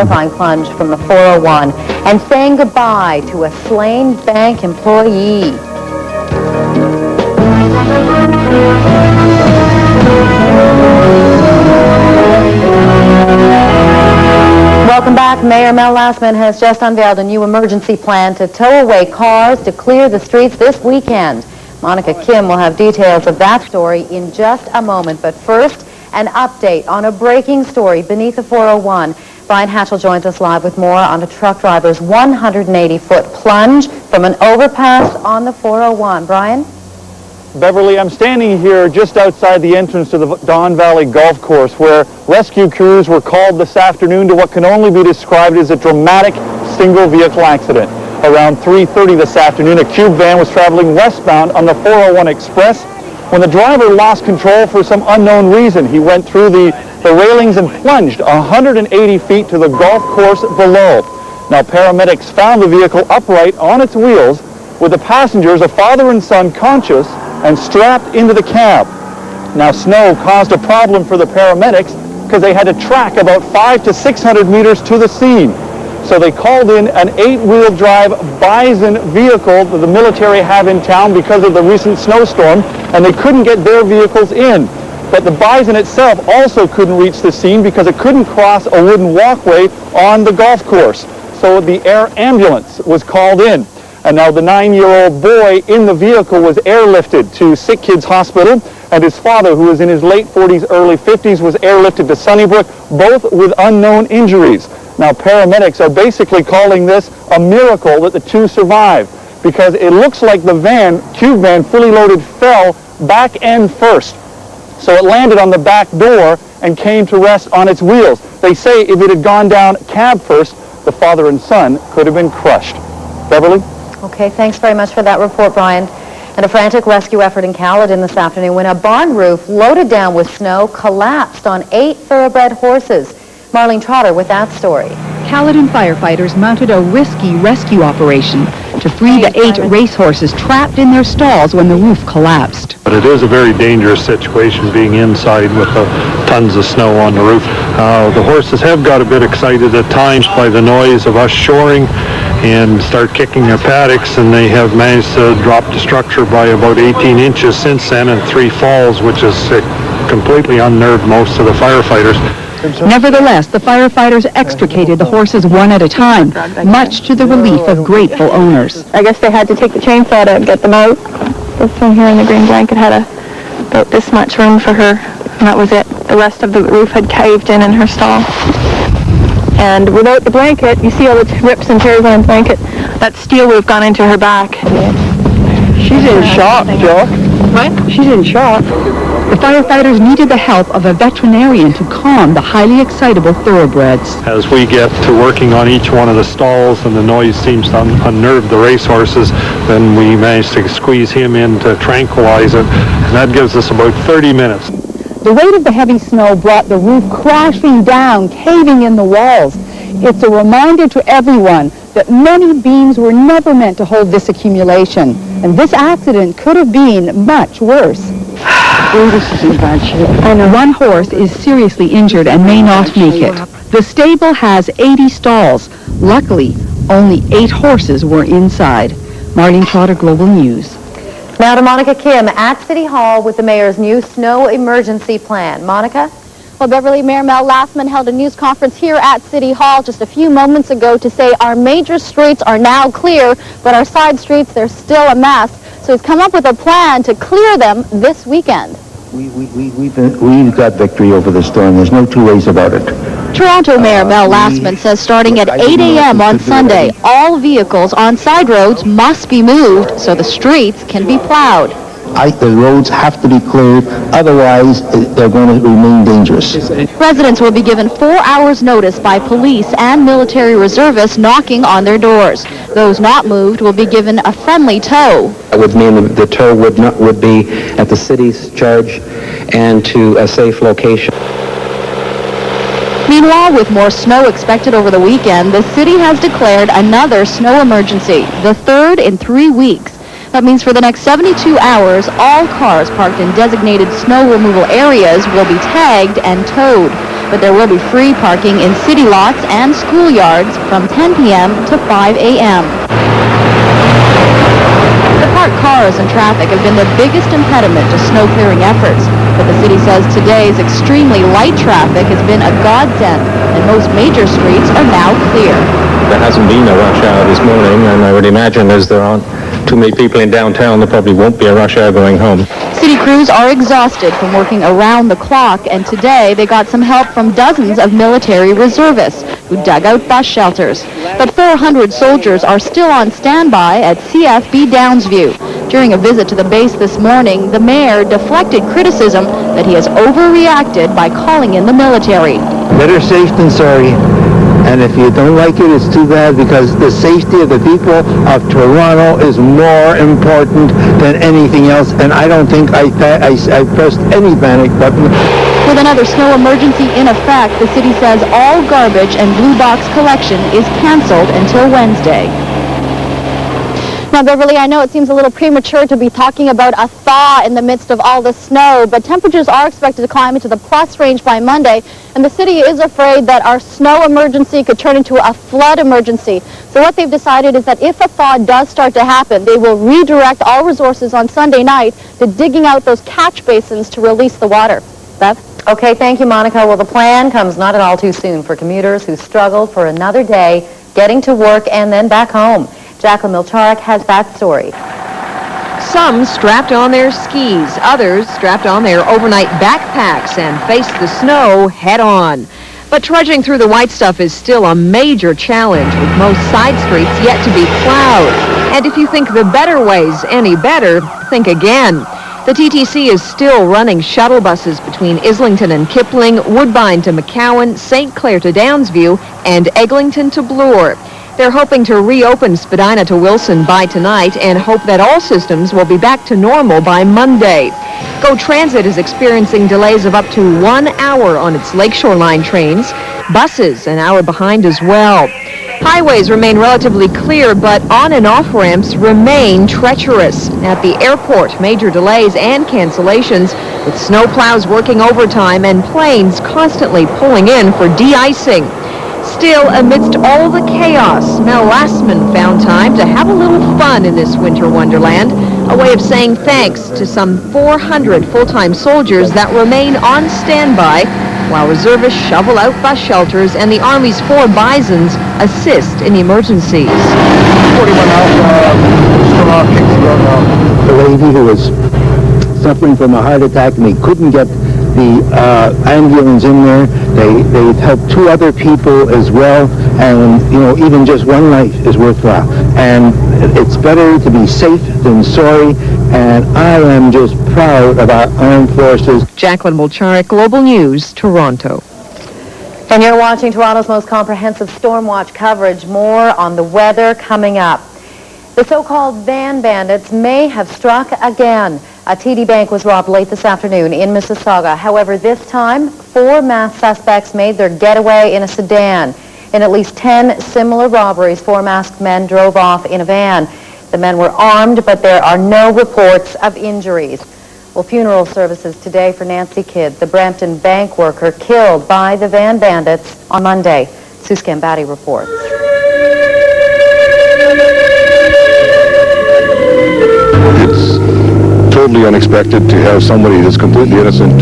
terrifying plunge from the 401 and saying goodbye to a slain bank employee. Welcome back. Mayor Mel Lastman has just unveiled a new emergency plan to tow away cars to clear the streets this weekend. Monica Kim will have details of that story in just a moment. But first, an update on a breaking story beneath the 401. Brian Hatchell joins us live with more on a truck driver's 180-foot plunge from an overpass on the 401. Brian? Beverly, I'm standing here just outside the entrance to the Don Valley Golf Course, where rescue crews were called this afternoon to what can only be described as a dramatic single vehicle accident. Around 3:30 this afternoon, a cube van was traveling westbound on the 401 Express when the driver lost control for some unknown reason. He went through the railings and plunged 180 feet to the golf course below. Now, paramedics found the vehicle upright on its wheels with the passengers, a father and son, conscious and strapped into the cab. Now, snow caused a problem for the paramedics because they had to track about 500 to 600 meters to the scene. So they called in an 8-wheel drive Bison vehicle that the military have in town because of the recent snowstorm, and they couldn't get their vehicles in. But the Bison itself also couldn't reach the scene because it couldn't cross a wooden walkway on the golf course. So the air ambulance was called in. And now the 9-year-old boy in the vehicle was airlifted to Sick Kids Hospital, and his father, who was in his late 40s, early 50s, was airlifted to Sunnybrook, both with unknown injuries. Now, paramedics are basically calling this a miracle that the two survived, because it looks like the cube van, fully loaded, fell back end first. So it landed on the back door and came to rest on its wheels. They say if it had gone down cab first, the father and son could have been crushed. Beverly? Okay, thanks very much for that report, Brian. And a frantic rescue effort in Caledon this afternoon when a barn roof loaded down with snow collapsed on 8 thoroughbred horses. Marlene Trotter with that story. Caledon firefighters mounted a risky rescue operation to free the 8 racehorses trapped in their stalls when the roof collapsed. But it is a very dangerous situation being inside with tons of snow on the roof. The horses have got a bit excited at times by the noise of us shoring and start kicking their paddocks, and they have managed to drop the structure by about 18 inches since then in 3 falls, which has completely unnerved most of the firefighters. Nevertheless, the firefighters extricated the horses one at a time, much to the relief of grateful owners. I guess they had to take the chainsaw to get them out. This one here in the green blanket had about this much room for her, and that was it. The rest of the roof had caved in her stall. And without the blanket, you see all the rips and tears on the blanket, that steel would have gone into her back. She's in shock, Joe. What? She's in shock. The firefighters needed the help of a veterinarian to calm the highly excitable thoroughbreds. As we get to working on each one of the stalls and the noise seems to unnerve the racehorses, then we manage to squeeze him in to tranquilize it, and that gives us about 30 minutes. The weight of the heavy snow brought the roof crashing down, caving in the walls. It's a reminder to everyone that many beams were never meant to hold this accumulation, and this accident could have been much worse. This is in bad shape. I know. One horse is seriously injured and may not make it. The stable has 80 stalls. Luckily, only 8 horses were inside. Marlene Trotter, Global News. Now to Monica Kim at City Hall with the mayor's new snow emergency plan. Monica? Well, Beverly, Mayor Mel Lastman held a news conference here at City Hall just a few moments ago to say our major streets are now clear, but our side streets, they're still a mess. So he's come up with a plan to clear them this weekend. We've got victory over the storm. There's no two ways about it. Toronto Mayor Mel Lastman says starting at 8 a.m. on Sunday, all vehicles on side roads must be moved so the streets can be plowed. The roads have to be cleared, otherwise they're going to remain dangerous. Residents will be given 4 hours notice by police and military reservists knocking on their doors. Those not moved will be given a friendly tow. That would mean the tow would be at the city's charge and to a safe location. Meanwhile, with more snow expected over the weekend, the city has declared another snow emergency, the 3rd in 3 weeks. That means for the next 72 hours, all cars parked in designated snow removal areas will be tagged and towed. but there will be free parking in city lots and schoolyards from 10 p.m. to 5 a.m. The parked cars and traffic have been the biggest impediment to snow clearing efforts, but the city says today's extremely light traffic has been a godsend, and most major streets are now clear. There hasn't been a rush hour this morning, and I would imagine as there aren't too many people in downtown, there probably won't be a rush hour going home. City crews are exhausted from working around the clock, and today they got some help from dozens of military reservists who dug out bus shelters. But 400 soldiers are still on standby at CFB Downsview. During a visit to the base this morning, the mayor deflected criticism that he has overreacted by calling in the military. Better safe than sorry. And if you don't like it, it's too bad, because the safety of the people of Toronto is more important than anything else. And I don't think I pressed any panic button. With another snow emergency in effect, the city says all garbage and blue box collection is canceled until Wednesday. Now, Beverly, I know it seems a little premature to be talking about a thaw in the midst of all the snow, but temperatures are expected to climb into the plus range by Monday, and the city is afraid that our snow emergency could turn into a flood emergency. So what they've decided is that if a thaw does start to happen, they will redirect all resources on Sunday night to digging out those catch basins to release the water. Bev? Okay, thank you, Monica. Well, the plan comes not at all too soon for commuters who struggled for another day getting to work and then back home. Jacqueline Milcharek has that story. Some strapped on their skis, others strapped on their overnight backpacks and faced the snow head-on. But trudging through the white stuff is still a major challenge, with most side streets yet to be plowed. And if you think the better way's any better, think again. The TTC is still running shuttle buses between Islington and Kipling, Woodbine to McCowan, St. Clair to Downsview, and Eglinton to Bloor. They're hoping to reopen Spadina to Wilson by tonight and hope that all systems will be back to normal by Monday. GO Transit is experiencing delays of up to 1 hour on its Lakeshore Line trains. Buses an hour behind as well. Highways remain relatively clear, but on and off ramps remain treacherous. At the airport, major delays and cancellations, with snowplows working overtime and planes constantly pulling in for de-icing. Still, amidst all the chaos, Mel Lastman found time to have a little fun in this winter wonderland, a way of saying thanks to some 400 full-time soldiers that remain on standby while reservists shovel out bus shelters and the Army's 4 Bisons assist in emergencies. 41 the lady who was suffering from a heart attack, and they couldn't get the ambulance in there. They helped 2 other people as well, and you know, even just one life is worthwhile. And it's better to be safe than sorry, and I am just proud of our armed forces. Jacqueline Milcharek, Global News, Toronto. And you're watching Toronto's most comprehensive storm watch coverage. More on the weather coming up. The so-called van bandits may have struck again. A TD Bank was robbed late this afternoon in Mississauga. However, this time, 4 masked suspects made their getaway in a sedan. In at least 10 similar robberies, 4 masked men drove off in a van. The men were armed, but there are no reports of injuries. Well, funeral services today for Nancy Kidd, the Brampton bank worker killed by the van bandits on Monday. Sue Scambatti reports. It's totally unexpected to have somebody that's completely innocent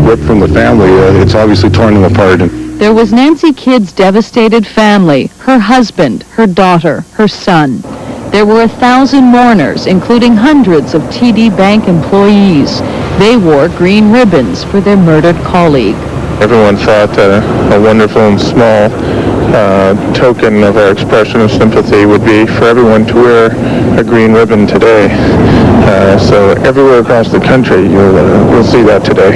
ripped from the family. It's obviously torn them apart. There was Nancy Kidd's devastated family, her husband, her daughter, her son. There were 1,000 mourners, including hundreds of TD Bank employees. They wore green ribbons for their murdered colleague. Everyone thought a wonderful and small token of our expression of sympathy would be for everyone to wear a green ribbon today. So everywhere across the country, you'll see that today.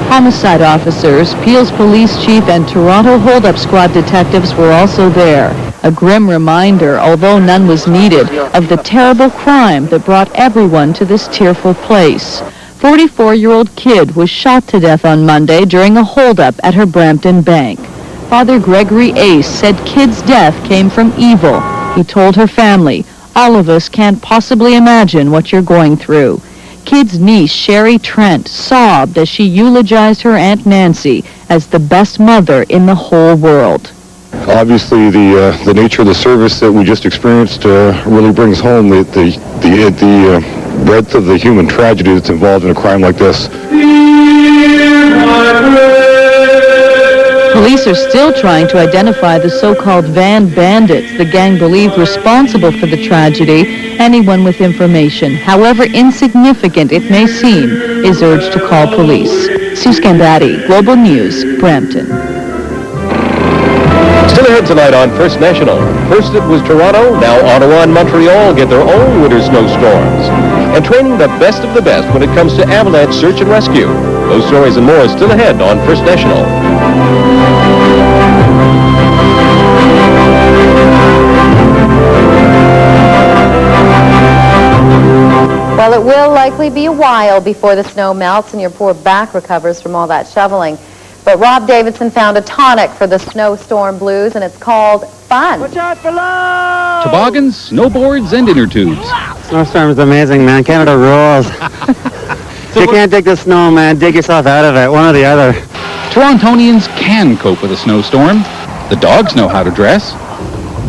Homicide officers, Peel's police chief, and Toronto hold-up squad detectives were also there. A grim reminder, although none was needed, of the terrible crime that brought everyone to this tearful place. 44-year-old Kidd was shot to death on Monday during a hold-up at her Brampton bank. Father Gregory Ace said Kidd's death came from evil. He told her family, "All of us can't possibly imagine what you're going through." Kids' niece Sherry Trent sobbed as she eulogized her Aunt Nancy as the best mother in the whole world. Obviously, the nature of the service that we just experienced really brings home the breadth of the human tragedy that's involved in a crime like this. Police are still trying to identify the so-called van bandits, the gang believed responsible for the tragedy. Anyone with information, however insignificant it may seem, is urged to call police. Sue Scambatti, Global News, Brampton. Still ahead tonight on First National. First it was Toronto, now Ottawa and Montreal get their own winter snowstorms. And training the best of the best when it comes to avalanche search and rescue. Those stories and more still ahead on First National. Well, it will likely be a while before the snow melts and your poor back recovers from all that shoveling. But Rob Davidson found a tonic for the snowstorm blues, and it's called fun. Watch out below! Toboggans, snowboards, and inner tubes. Snowstorm is amazing, man. Canada rules. You can't dig the snow, man. Dig yourself out of it, one or the other. Torontonians can cope with a snowstorm. The dogs know how to dress.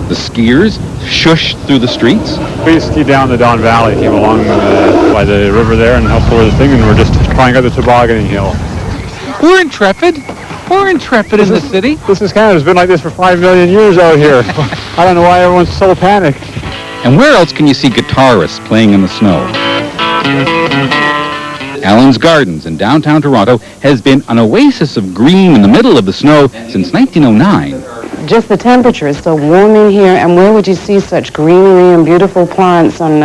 The skiers shush through the streets. We ski down the Don Valley, came along by the river there and helped lower the thing, and we're just trying out the tobogganing hill. We're intrepid. We're intrepid in the city. This is Canada. It's been like this for 5 million years out here. I don't know why everyone's so panicked. And where else can you see guitarists playing in the snow? Allen's Gardens in downtown Toronto has been an oasis of green in the middle of the snow since 1909. Just the temperature is so warm in here, and where would you see such greenery and beautiful plants on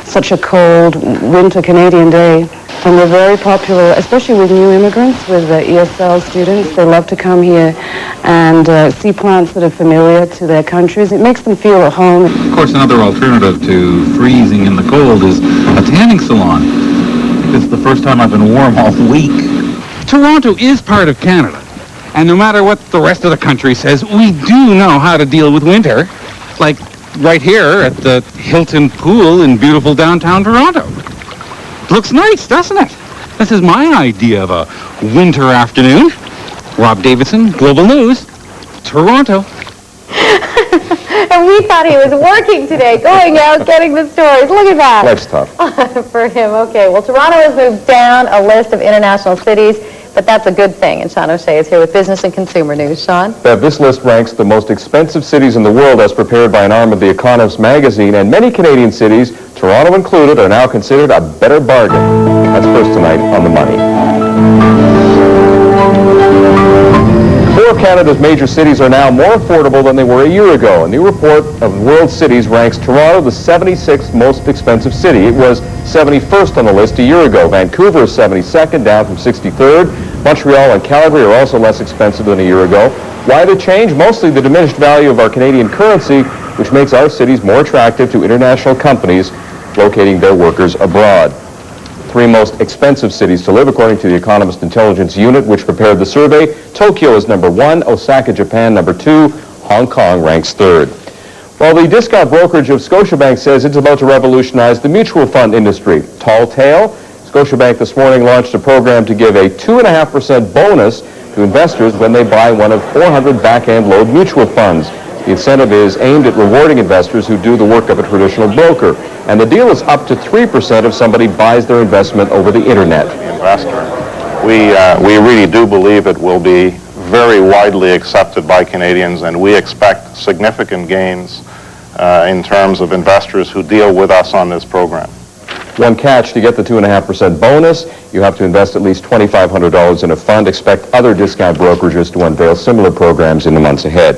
such a cold winter Canadian day? And they're very popular, especially with new immigrants, with ESL students. They love to come here and see plants that are familiar to their countries. It makes them feel at home. Of course, another alternative to freezing in the cold is a tanning salon. It's the first time I've been warm all week. Toronto is part of Canada. And no matter what the rest of the country says, we do know how to deal with winter. Like right here at the Hilton Pool in beautiful downtown Toronto. Looks nice, doesn't it? This is my idea of a winter afternoon. Rob Davidson, Global News, Toronto. And we thought he was working today, going out, getting the stories. Look at that. Life's tough. For him, okay. Well, Toronto has moved down a list of international cities, but that's a good thing. And Sean O'Shea is here with Business and Consumer News. Sean? Bev, this list ranks the most expensive cities in the world as prepared by an arm of The Economist magazine, and many Canadian cities, Toronto included, are now considered a better bargain. That's first tonight on The Money. 4 of Canada's major cities are now more affordable than they were a year ago. A new report of World Cities ranks Toronto the 76th most expensive city. It was 71st on the list a year ago. Vancouver is 72nd, down from 63rd. Montreal and Calgary are also less expensive than a year ago. Why the change? Mostly the diminished value of our Canadian currency, which makes our cities more attractive to international companies locating their workers abroad. 3 most expensive cities to live, according to the Economist Intelligence Unit, which prepared the survey. Tokyo is number 1, Osaka, Japan, number 2, Hong Kong ranks 3rd. Well, the discount brokerage of Scotiabank says it's about to revolutionize the mutual fund industry. Tall tale, Scotiabank this morning launched a program to give a 2.5% bonus to investors when they buy one of 400 back-end load mutual funds. The incentive is aimed at rewarding investors who do the work of a traditional broker. And the deal is up to 3% if somebody buys their investment over the internet. Investor. We really do believe it will be very widely accepted by Canadians, and we expect significant gains in terms of investors who deal with us on this program. One catch: to get the 2.5% bonus, you have to invest at least $2,500 in a fund. Expect other discount brokerages to unveil similar programs in the months ahead.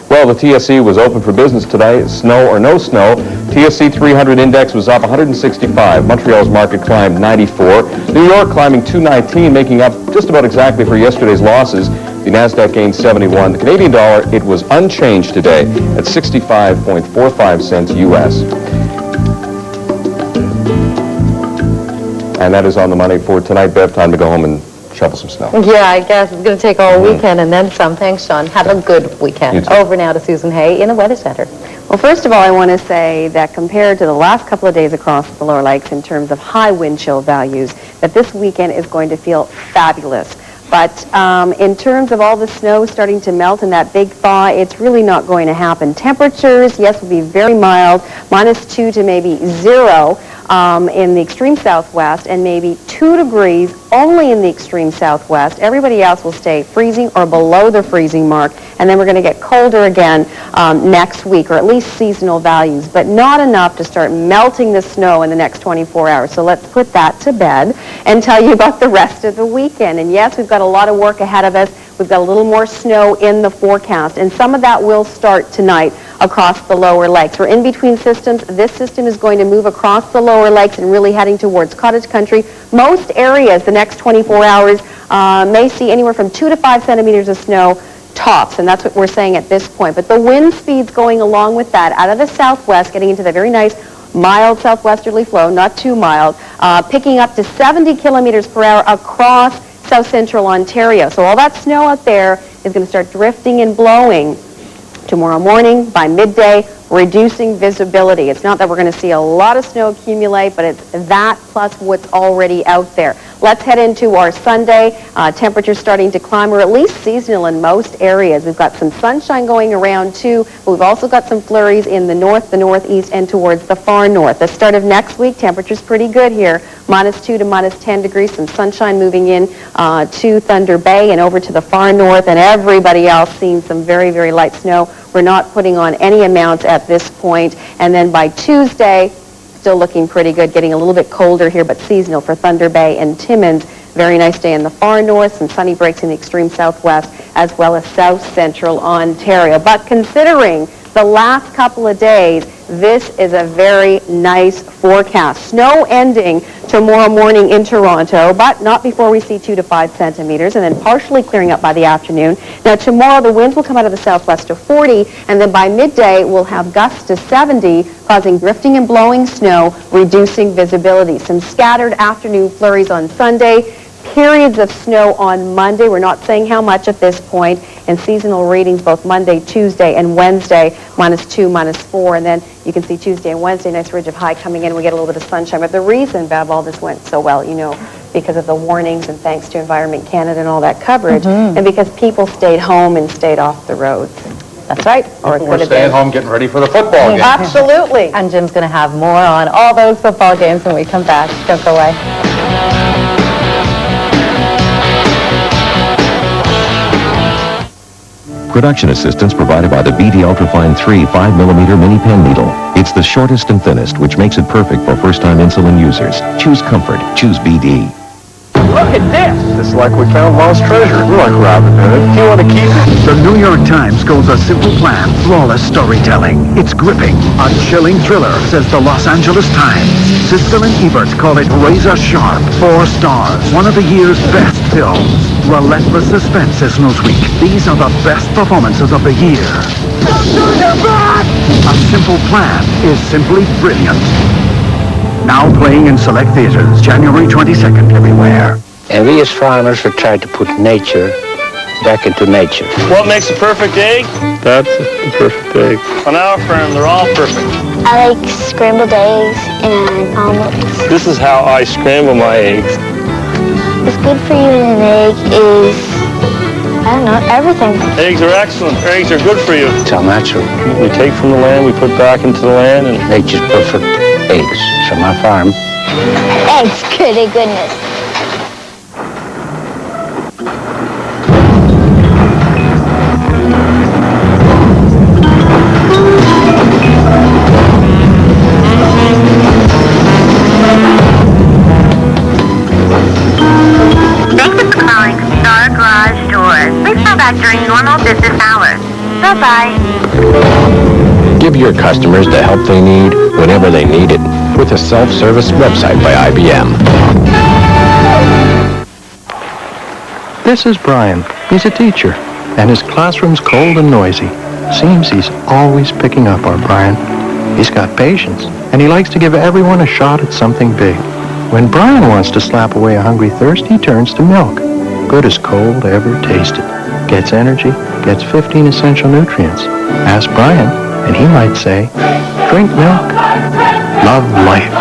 Well, the TSE was open for business today, snow or no snow. TSE 300 index was up 165. Montreal's market climbed 94. New York climbing 219, making up just about exactly for yesterday's losses. The NASDAQ gained 71. The Canadian dollar, it was unchanged today at 65.45 cents U.S. And that is on the money for tonight. Bev, time to go home and shovel some snow. Yeah, I guess it's going to take all weekend and then some. Thanks, Sean. Have a good weekend. Over now to Susan Hay in the Weather Center. Well, Well, first of all, I want to say that compared to the last couple of days across the lower lakes in terms of high wind chill values, that this weekend is going to feel fabulous. But in terms of all the snow starting to melt and that big thaw, it's really not going to happen. Temperatures, yes, will be very mild, -2 to maybe 0 in the extreme southwest, and maybe 2 degrees only in the extreme southwest. Everybody else will stay freezing or below the freezing mark, and then we're going to get colder again next week, or at least seasonal values, but not enough to start melting the snow in the next 24 hours. So let's put that to bed and tell you about the rest of the weekend. And yes, we've got a lot of work ahead of us. We've got a little more snow in the forecast, and some of that will start tonight across the lower lakes. We're in between systems. This system is going to move across the lower lakes and really heading towards cottage country. Most areas the next 24 hours may see anywhere from 2 to 5 centimeters of snow tops, and that's what we're saying at this point. But the wind speeds going along with that out of the southwest, getting into the very nice mild southwesterly flow, not too mild, picking up to 70 kilometers per hour across south central Ontario. So all that snow out there is going to start drifting and blowing tomorrow morning by midday, reducing visibility. It's not that we're going to see a lot of snow accumulate, but it's that plus what's already out there. Let's head into our Sunday. Temperatures starting to climb. We're at least seasonal in most areas. We've got some sunshine going around too, but we've also got some flurries in the north, the northeast, and towards the far north. The start of next week, temperatures pretty good here. -2 to -10 degrees. Some sunshine moving in to Thunder Bay and over to the far north, and everybody else seeing some very, very light snow. We're not putting on any amounts at this point. And then by Tuesday, still looking pretty good, getting a little bit colder here, but seasonal for Thunder Bay and Timmins. Very nice day in the far north, some sunny breaks in the extreme southwest, as well as south central Ontario. But considering the last couple of days, this is a very nice forecast. Snow ending tomorrow morning in Toronto, but not before we see 2 to 5 centimeters, and then partially clearing up by the afternoon. Now tomorrow the winds will come out of the southwest to 40, and then by midday we'll have gusts to 70, causing drifting and blowing snow, reducing visibility. Some scattered afternoon flurries on Sunday, periods of snow on Monday. We're not saying how much at this point, and seasonal readings both Monday, Tuesday, and Wednesday, -2, -4, and then you can see Tuesday and Wednesday, nice ridge of high coming in. We get a little bit of sunshine. But the reason, Bev, all this went so well, you know, because of the warnings and thanks to Environment Canada and all that coverage, and because people stayed home and stayed off the roads. That's right. Or it could We're have staying been. home getting ready for the football game. Absolutely. And Jim's going to have more on all those football games when we come back. Don't go away. Production assistance provided by the BD Ultrafine 3 5mm mini pen needle. It's the shortest and thinnest, which makes it perfect for first-time insulin users. Choose comfort. Choose BD. Look at this! It's like we found lost treasure. We're like Robin Hood. Do you want to keep it? The New York Times calls a simple plan flawless storytelling. It's gripping, a chilling thriller, says the Los Angeles Times. Siskel and Ebert call it razor sharp. 4 stars. One of the year's best films. Relentless suspense, says Newsweek. These are the best performances of the year. A simple plan is simply brilliant. Now playing in select theaters, January 22nd everywhere. And we as farmers have tried to put nature back into nature. What makes a perfect egg? That's the perfect egg. On our farm, they're all perfect. I like scrambled eggs and omelets. This is how I scramble my eggs. What's good for you in an egg is, I don't know, everything. Eggs are excellent. Eggs are good for you. It's all natural. We take from the land, we put back into the land, and nature's perfect eggs from our farm. Eggs, goody goodness. During normal business hours. Bye-bye. Give your customers the help they need whenever they need it with a self-service website by IBM. This is Brian. He's a teacher, and his classroom's cold and noisy. Seems he's always picking up our Brian. He's got patience, and he likes to give everyone a shot at something big. When Brian wants to slap away a hungry thirst, he turns to milk. Good as cold ever tasted. Gets energy, gets 15 essential nutrients. Ask Brian. And he might say, drink milk, love life.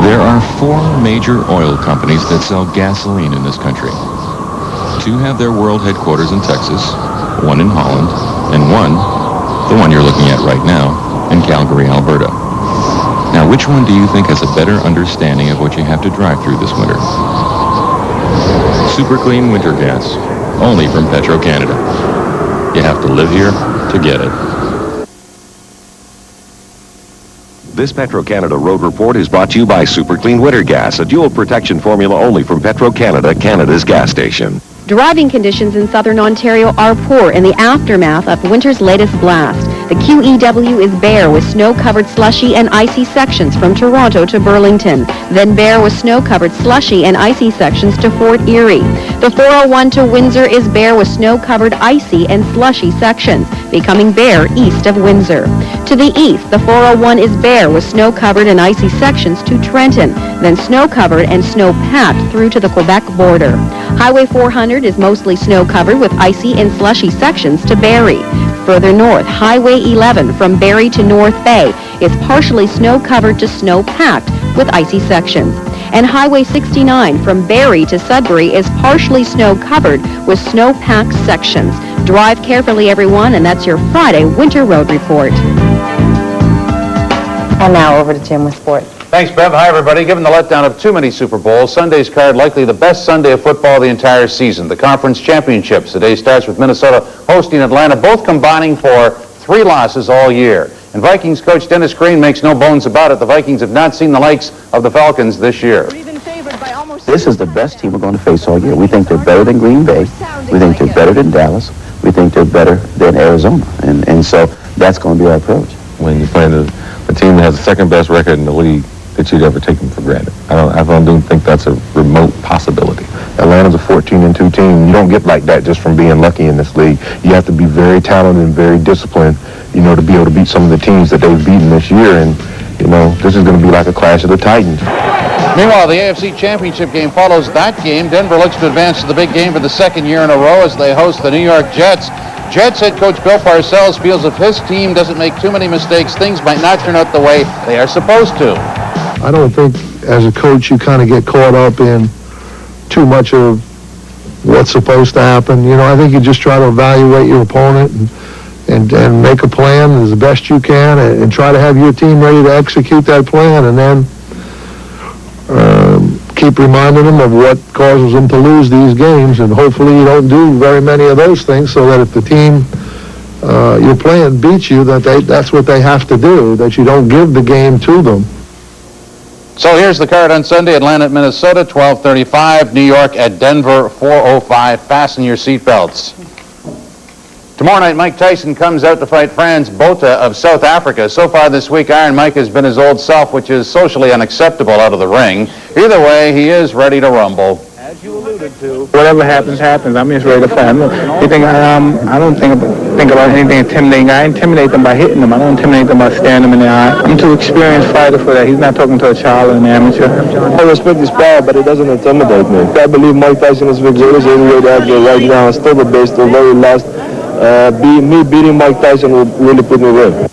There are 4 major oil companies that sell gasoline in this country. 2 have their world headquarters in Texas, 1 in Holland, and 1, the one you're looking at right now, in Calgary, Alberta. Now, which one do you think has a better understanding of what you have to drive through this winter? Super clean winter gas, only from Petro-Canada. You have to live here to get it. This Petro-Canada Road Report is brought to you by Super Clean Winter Gas, a dual protection formula only from Petro-Canada, Canada's gas station. Driving conditions in southern Ontario are poor in the aftermath of winter's latest blast. The QEW is bare with snow-covered slushy and icy sections from Toronto to Burlington, then bare with snow-covered slushy and icy sections to Fort Erie. The 401 to Windsor is bare with snow-covered icy and slushy sections, becoming bare east of Windsor. To the east, the 401 is bare with snow-covered and icy sections to Trenton, then snow-covered and snow-packed through to the Quebec border. Highway 400 is mostly snow-covered with icy and slushy sections to Barrie. Further north, Highway 11 from Barrie to North Bay is partially snow-covered to snow-packed with icy sections. And Highway 69 from Barrie to Sudbury is partially snow-covered with snow-packed sections. Drive carefully, everyone, and that's your Friday Winter Road Report. And now over to Jim with sports. Thanks, Bev. Hi, everybody. Given the letdown of too many Super Bowls, Sunday's card likely the best Sunday of football the entire season. The conference championships. The day starts with Minnesota hosting Atlanta, both combining for 3 losses all year. And Vikings coach Dennis Green makes no bones about it. The Vikings have not seen the likes of the Falcons this year. This is the best team we're going to face all year. We think they're better than Green Bay. We think they're better than Dallas. We think they're better than Arizona. And so that's going to be our approach. When you're playing a team that has the second best record in the league, that you'd ever take them for granted. I don't think that's a remote possibility. Atlanta's a 14-2 team. You don't get like that just from being lucky in this league. You have to be very talented and very disciplined, to be able to beat some of the teams that they've beaten this year. And, this is going to be like a clash of the Titans. Meanwhile, the AFC Championship game follows that game. Denver looks to advance to the big game for the 2nd year in a row as they host the New York Jets. Jets head coach Bill Parcells feels if his team doesn't make too many mistakes, things might not turn out the way they are supposed to. I don't think, as a coach, you kind of get caught up in too much of what's supposed to happen. I think you just try to evaluate your opponent and make a plan as best you can and try to have your team ready to execute that plan, and then keep reminding them of what causes them to lose these games, and hopefully you don't do very many of those things so that if the team you're playing beats you, that's what they have to do, that you don't give the game to them. So here's the card on Sunday. Atlanta at Minnesota, 12:35. New York at Denver, 4:05. Fasten your seatbelts. Tomorrow night, Mike Tyson comes out to fight Frans Botha of South Africa. So far this week, Iron Mike has been his old self, which is socially unacceptable out of the ring. Either way, he is ready to rumble. As you alluded to, whatever happens, happens. I'm just ready to fight. I don't think about anything intimidating. I intimidate them by hitting them. I don't intimidate them by staring them in the eye. I'm too experienced fighter for that. He's not talking to a child or an amateur. I respect his power, but it doesn't intimidate me. I believe Mike Tyson is victorious anyway out there right now. It's still the best, the very last. Me beating Mike Tyson will really put me away.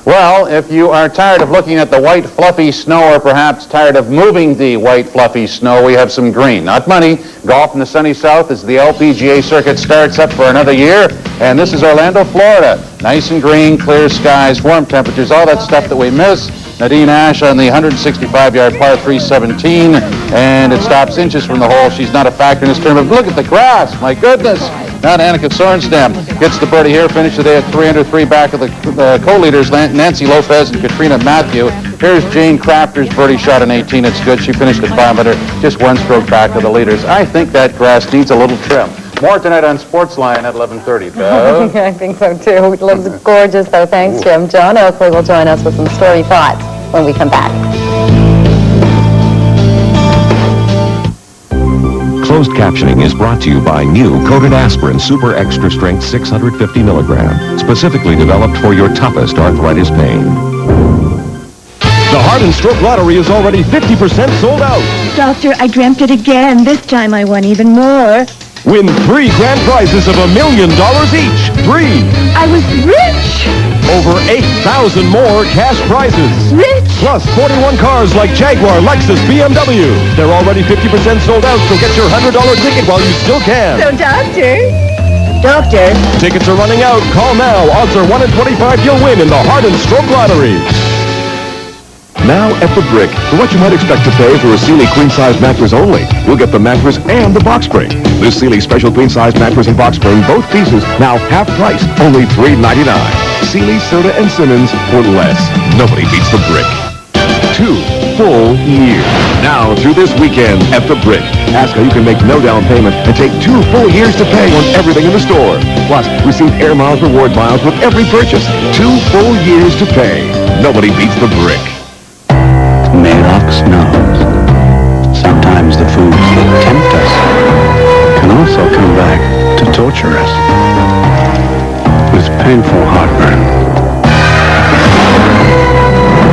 Well, if you are tired of looking at the white fluffy snow, or perhaps tired of moving the white fluffy snow, we have some green. Not money. Golf in the sunny south as the LPGA circuit starts up for another year. And this is Orlando, Florida. Nice and green, clear skies, warm temperatures, all that stuff that we miss. Nadine Ash on the 165-yard par 317, and it stops inches from the hole. She's not a factor in this tournament. Look at the grass, my goodness. Now Annika Sorenstam gets the birdie here, finished the day at 303 back of the co-leaders, Nancy Lopez and Katrina Matthew. Here's Jane Crafter's birdie shot in 18. It's good. She finished at 500, just 1 stroke back of the leaders. I think that grass needs a little trim. More tonight on Sportsline at 11:30. I think so, too. It looks gorgeous, though. Thanks, Jim. John Oakley will join us with some story thoughts when we come back. Closed captioning is brought to you by new Coated Aspirin Super Extra Strength 650 milligram, specifically developed for your toughest arthritis pain. The Heart and Stroke Lottery is already 50% sold out. Doctor, I dreamt it again. This time I won even more. Win 3 grand prizes of $1 million each. 3. I was rich. Over 8,000 more cash prizes. Rich. Plus 41 cars like Jaguar, Lexus, BMW. They're already 50% sold out, so get your $100 ticket while you still can. So, Doctor. Tickets are running out. Call now. Odds are 1 in 25 you'll win in the Heart and Stroke Lottery. Now at the Brick, for what you might expect to pay for a Sealy queen-size mattress only, you'll get the mattress and the box spring. This Sealy special queen-size mattress and box spring, both pieces, now half price, only $3.99. Sealy, Serta, and Simmons for less. Nobody beats the Brick. 2 full years. Now through this weekend at the Brick. Ask how you can make no down payment and take 2 full years to pay on everything in the store. Plus, receive Air Miles reward miles with every purchase. 2 full years to pay. Nobody beats the Brick. Maalox knows. Sometimes the foods that tempt us can also come back to torture us with painful heartburn.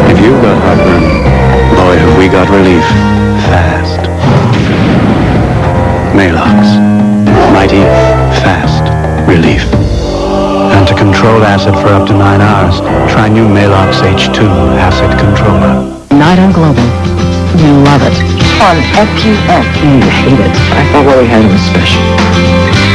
If you've got heartburn, boy, have we got relief fast. Maalox. Mighty fast relief. And to control acid for up to 9 hours, try new Maalox H2 acid controller. Night on Global. You love it. On FQN. You hate it. I thought what we had was special.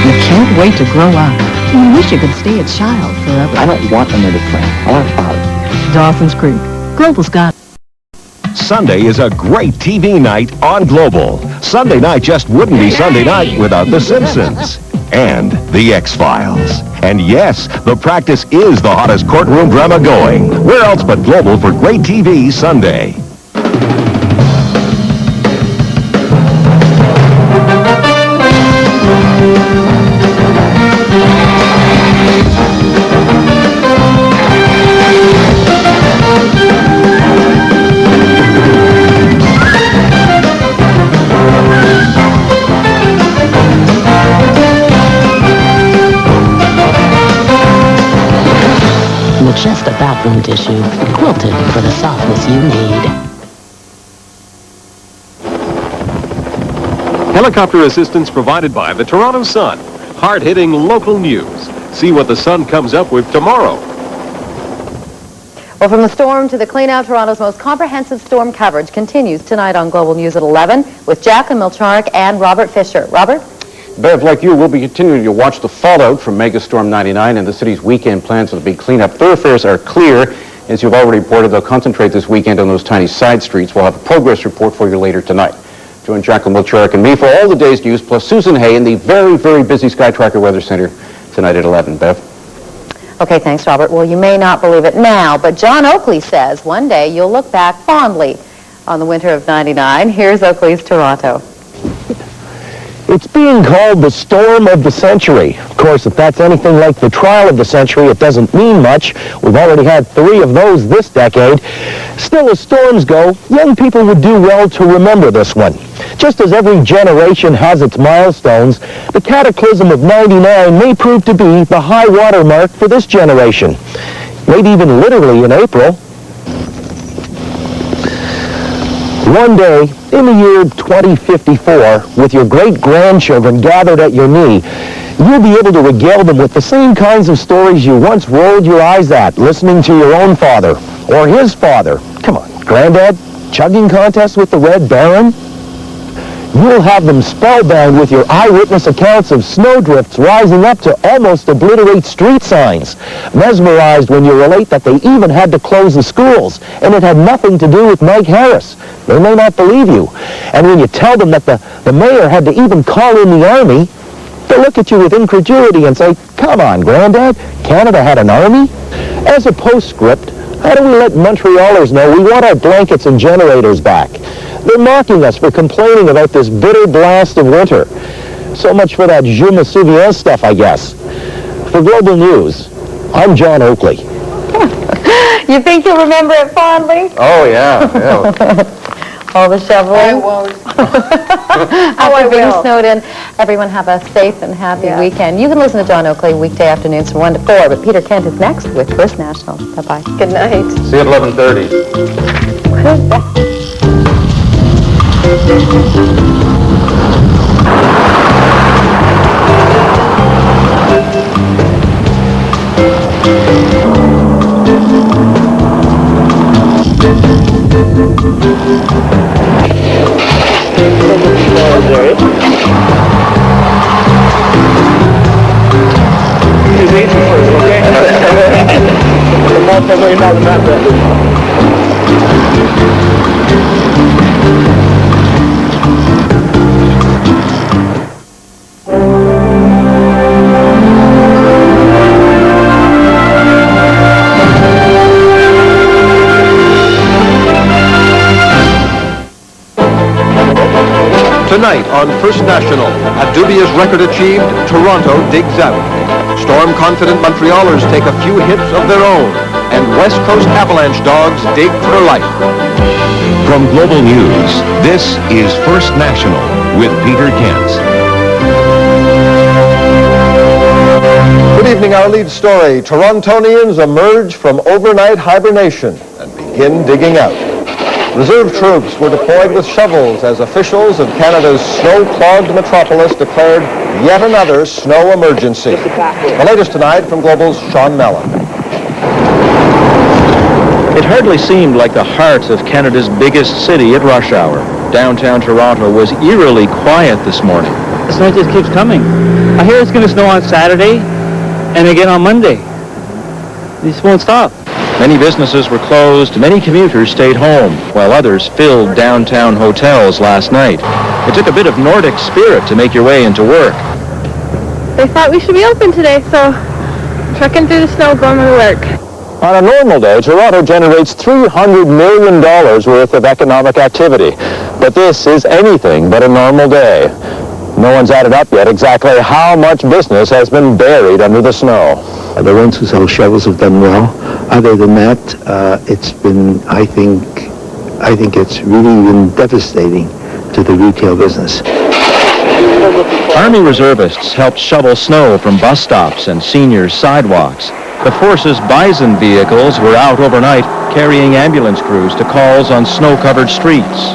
You can't wait to grow up. You wish you could stay a child forever. I don't want another friend. I want a father. Dawson's Creek. Global's got it. Sunday is a great TV night on Global. Sunday night just wouldn't be Sunday night without The Simpsons and The X-Files. And yes, The Practice is the hottest courtroom drama going. Where else but Global for great TV Sunday? Just a bathroom tissue, quilted for the softness you need. Helicopter assistance provided by the Toronto Sun. Hard-hitting local news. See what the Sun comes up with tomorrow. Well, from the storm to the clean-out, Toronto's most comprehensive storm coverage continues tonight on Global News at 11 with Jacqueline Milcharek and Robert Fisher. Robert? Bev, like you, we'll be continuing to watch the fallout from Megastorm 99 and the city's weekend plans for the big cleanup. Thoroughfares are clear. As you've already reported, they'll concentrate this weekend on those tiny side streets. We'll have a progress report for you later tonight. Join Jacqueline Milcharek and me for all the day's news, plus Susan Hay in the very, very busy SkyTracker Weather Center tonight at 11. Bev? Okay, thanks, Robert. Well, you may not believe it now, but John Oakley says one day you'll look back fondly on the winter of 99. Here's Oakley's Toronto. It's being called the storm of the century. Of course, if that's anything like the trial of the century, it doesn't mean much. We've already had 3 of those this decade. Still, as storms go, young people would do well to remember this one. Just as every generation has its milestones, the cataclysm of 99 may prove to be the high water mark for this generation. Maybe even literally in April. One day, in the year 2054, with your great-grandchildren gathered at your knee, you'll be able to regale them with the same kinds of stories you once rolled your eyes at, listening to your own father, or his father. Come on, Granddad, chugging contest with the Red Baron? You'll have them spellbound with your eyewitness accounts of snowdrifts rising up to almost obliterate street signs, mesmerized when you relate that they even had to close the schools, and it had nothing to do with Mike Harris. They may not believe you. And when you tell them that the mayor had to even call in the army, they'll look at you with incredulity and say, "Come on, Granddad, Canada had an army?" As a postscript, how do we let Montrealers know we want our blankets and generators back? They're mocking us for complaining about this bitter blast of winter. So much for that je me souviens stuff, I guess. For Global News, I'm John Oakley. You think you'll remember it fondly? Oh, yeah. All the shoveling. I won't. After being snowed in, everyone have a safe and happy weekend. You can listen to John Oakley weekday afternoons from 1 to 4, but Peter Kent is next with First National. Bye-bye. Good night. See you at 11:30. Tonight on First National, a dubious record achieved, Toronto digs out. Storm-confident Montrealers take a few hits of their own, and West Coast Avalanche dogs dig for life. From Global News, this is First National with Peter Kent. Good evening, our lead story. Torontonians emerge from overnight hibernation and begin digging out. Reserve troops were deployed with shovels as officials of Canada's snow-clogged metropolis declared yet another snow emergency. The latest tonight from Global's Sean Mellon. It hardly seemed like the heart of Canada's biggest city at rush hour. Downtown Toronto was eerily quiet this morning. The snow just keeps coming. I hear it's going to snow on Saturday and again on Monday. This won't stop. Many businesses were closed, many commuters stayed home, while others filled downtown hotels last night. It took a bit of Nordic spirit to make your way into work. They thought we should be open today, so trekking through the snow going to work. On a normal day, Toronto generates $300 million worth of economic activity. But this is anything but a normal day. No one's added up yet exactly how much business has been buried under the snow. The ones who sell shovels have done well. Other than that, it's been, I think it's really been devastating to the retail business. Army reservists helped shovel snow from bus stops and seniors' sidewalks. The force's Bison vehicles were out overnight carrying ambulance crews to calls on snow-covered streets.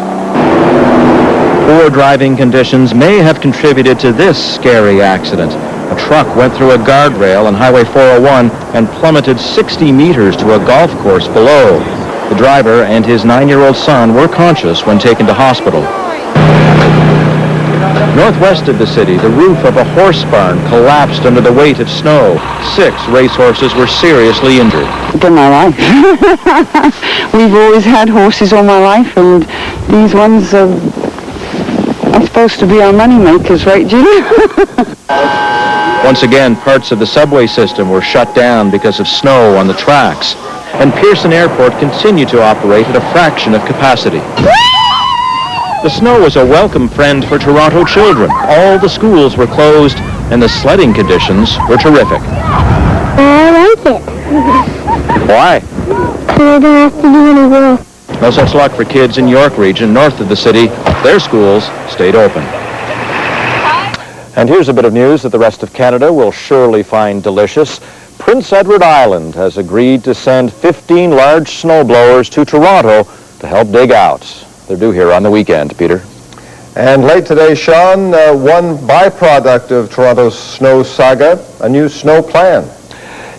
Poor driving conditions may have contributed to this scary accident. A truck went through a guardrail on Highway 401 and plummeted 60 meters to a golf course below. The driver and his 9-year-old son were conscious when taken to hospital. Northwest of the city, the roof of a horse barn collapsed under the weight of snow. 6 racehorses were seriously injured. In my life. We've always had horses all my life, and these ones are supposed to be our money makers, right, Jimmy? Once again, parts of the subway system were shut down because of snow on the tracks, and Pearson Airport continued to operate at a fraction of capacity. The snow was a welcome friend for Toronto children. All the schools were closed, and the sledding conditions were terrific. I like it. Why? I don't have to do any work. No such luck for kids in York Region, north of the city. Their schools stayed open. And here's a bit of news that the rest of Canada will surely find delicious. Prince Edward Island has agreed to send 15 large snowblowers to Toronto to help dig out. They're due here on the weekend, Peter. And late today, Sean, one byproduct of Toronto's snow saga, a new snow plan.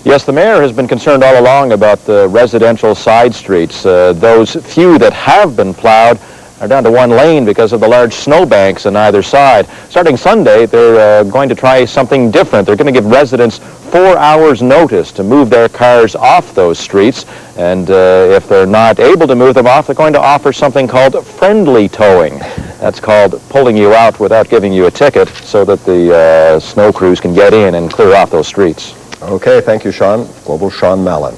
Yes, the mayor has been concerned all along about the residential side streets. Those few that have been plowed are down to one lane because of the large snowbanks on either side. Starting Sunday, they're going to try something different. They're going to give residents 4 hours notice to move their cars off those streets. And if they're not able to move them off, they're going to offer something called friendly towing. That's called pulling you out without giving you a ticket so that the snow crews can get in and clear off those streets. Okay, thank you, Sean. Global Sean Mellon.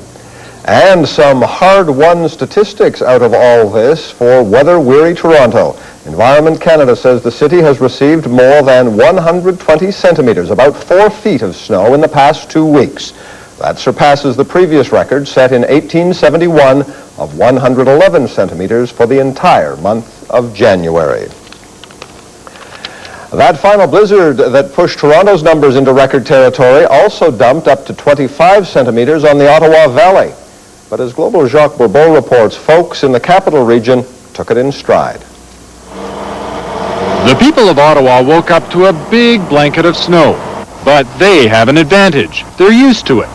And some hard-won statistics out of all this for weather-weary Toronto. Environment Canada says the city has received more than 120 centimeters, about 4 feet of snow in the past 2 weeks. That surpasses the previous record set in 1871 of 111 centimeters for the entire month of January. That final blizzard that pushed Toronto's numbers into record territory also dumped up to 25 centimeters on the Ottawa Valley. But as Global Jacques Bourbeau reports, folks in the capital region took it in stride. The people of Ottawa woke up to a big blanket of snow, but they have an advantage. They're used to it.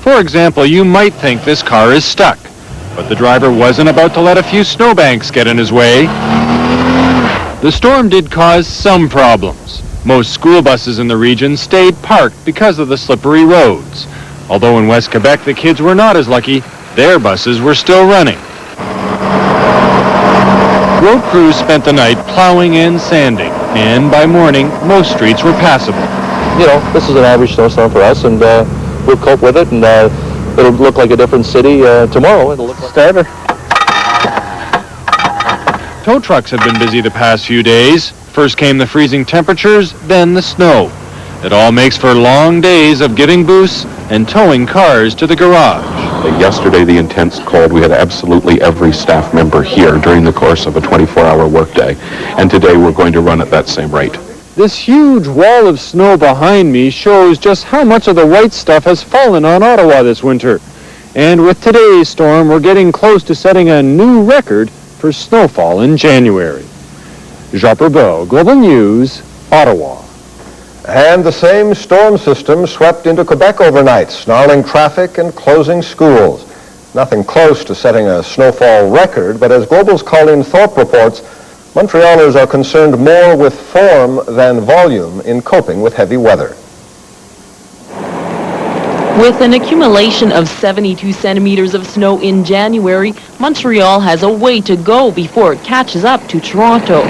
For example, you might think this car is stuck, but the driver wasn't about to let a few snowbanks get in his way. The storm did cause some problems. Most school buses in the region stayed parked because of the slippery roads. Although in West Quebec the kids were not as lucky, their buses were still running. Road crews spent the night plowing and sanding, and by morning most streets were passable. You know, this is an average snowstorm for us, and we'll cope with it, and it'll look like a different city tomorrow. It'll look like Starter. Tow trucks have been busy the past few days. First came the freezing temperatures, then the snow. It all makes for long days of giving boosts and towing cars to the garage. Yesterday, the intense cold, we had absolutely every staff member here during the course of a 24-hour workday. And today, we're going to run at that same rate. This huge wall of snow behind me shows just how much of the white stuff has fallen on Ottawa this winter. And with today's storm, we're getting close to setting a new record for snowfall in January. Jacques Bourbeau, Global News, Ottawa. And the same storm system swept into Quebec overnight, snarling traffic and closing schools. Nothing close to setting a snowfall record, but as Global's Colleen Thorpe reports, Montrealers are concerned more with form than volume in coping with heavy weather. With an accumulation of 72 centimeters of snow in January, Montreal has a way to go before it catches up to Toronto.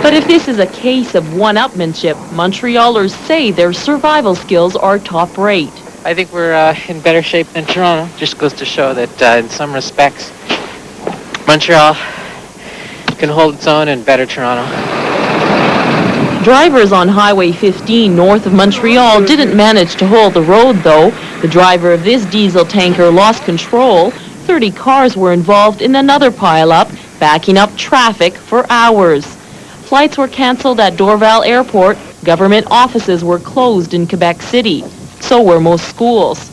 But if this is a case of one-upmanship, Montrealers say their survival skills are top-rate. I think we're in better shape than Toronto. Just goes to show that in some respects, Montreal can hold its own and better Toronto. Drivers on Highway 15 north of Montreal didn't manage to hold the road, though. The driver of this diesel tanker lost control. 30 cars were involved in another pileup, backing up traffic for hours. Flights were canceled at Dorval Airport. Government offices were closed in Quebec City. So were most schools.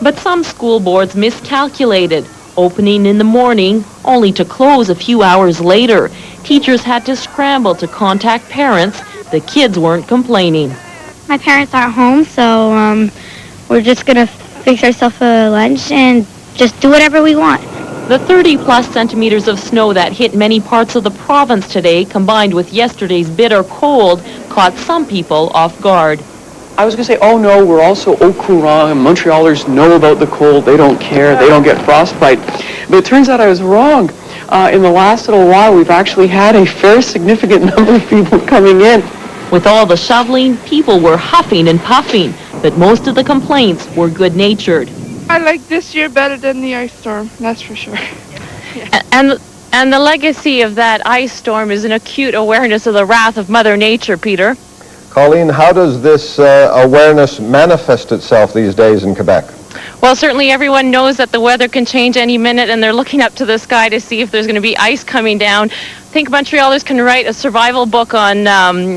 But some school boards miscalculated, opening in the morning only to close a few hours later. Teachers had to scramble to contact parents. The kids weren't complaining. My parents aren't home, so we're just going to fix ourselves a lunch and just do whatever we want. The 30-plus centimeters of snow that hit many parts of the province today, combined with yesterday's bitter cold, caught some people off guard. I was going to say, oh no, we're also au courant, and Montrealers know about the cold, they don't care, they don't get frostbite. But it turns out I was wrong. In the last little while, we've actually had a fair significant number of people coming in. With all the shoveling, people were huffing and puffing, but most of the complaints were good-natured. I like this year better than the ice storm, that's for sure. And the legacy of that ice storm is an acute awareness of the wrath of Mother Nature, Peter. Colleen, how does this awareness manifest itself these days in Quebec? Well, certainly everyone knows that the weather can change any minute, and they're looking up to the sky to see if there's going to be ice coming down. I think Montrealers can write a survival book on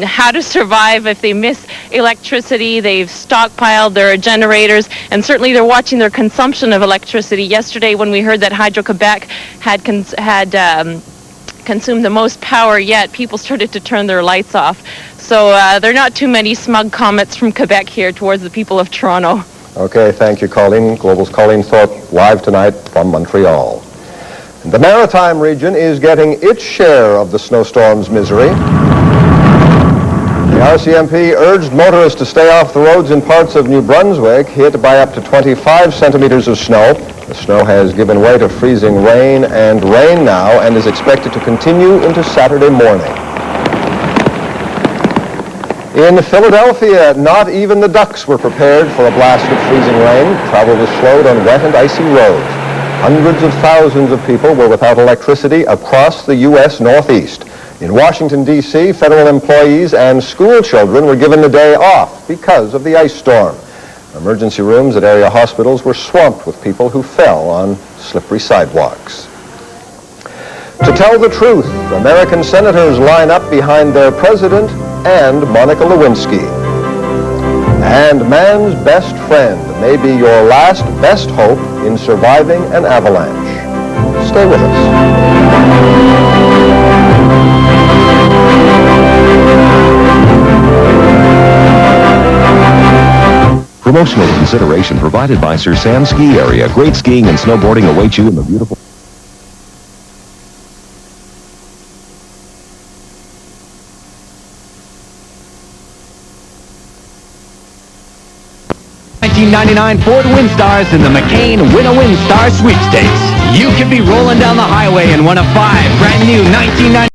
how to survive if they miss electricity. They've stockpiled their generators, and certainly they're watching their consumption of electricity. Yesterday, when we heard that Hydro-Quebec had consumed the most power yet, people started to turn their lights off. So there are not too many smug comments from Quebec here towards the people of Toronto. Okay, thank you, Colleen. Global's Colleen Thorpe live tonight from Montreal. The Maritime region is getting its share of the snowstorm's misery. The RCMP urged motorists to stay off the roads in parts of New Brunswick hit by up to 25 centimeters of snow. The snow has given way to freezing rain and rain now and is expected to continue into Saturday morning. In Philadelphia, not even the ducks were prepared for a blast of freezing rain. Travel was slowed on wet and icy roads. Hundreds of thousands of people were without electricity across the U.S. Northeast. In Washington, D.C., federal employees and school children were given the day off because of the ice storm. Emergency rooms at area hospitals were swamped with people who fell on slippery sidewalks. To tell the truth, American senators line up behind their president and Monica Lewinsky. And man's best friend, may be your last best hope in surviving an avalanche. Stay with us. Promotional consideration provided by Sir Sam Ski Area. Great skiing and snowboarding await you in the beautiful... $19.99 Ford Windstars in the McCain Win-A-Winstar Sweepstakes. You could be rolling down the highway in one of 5 brand new $19.99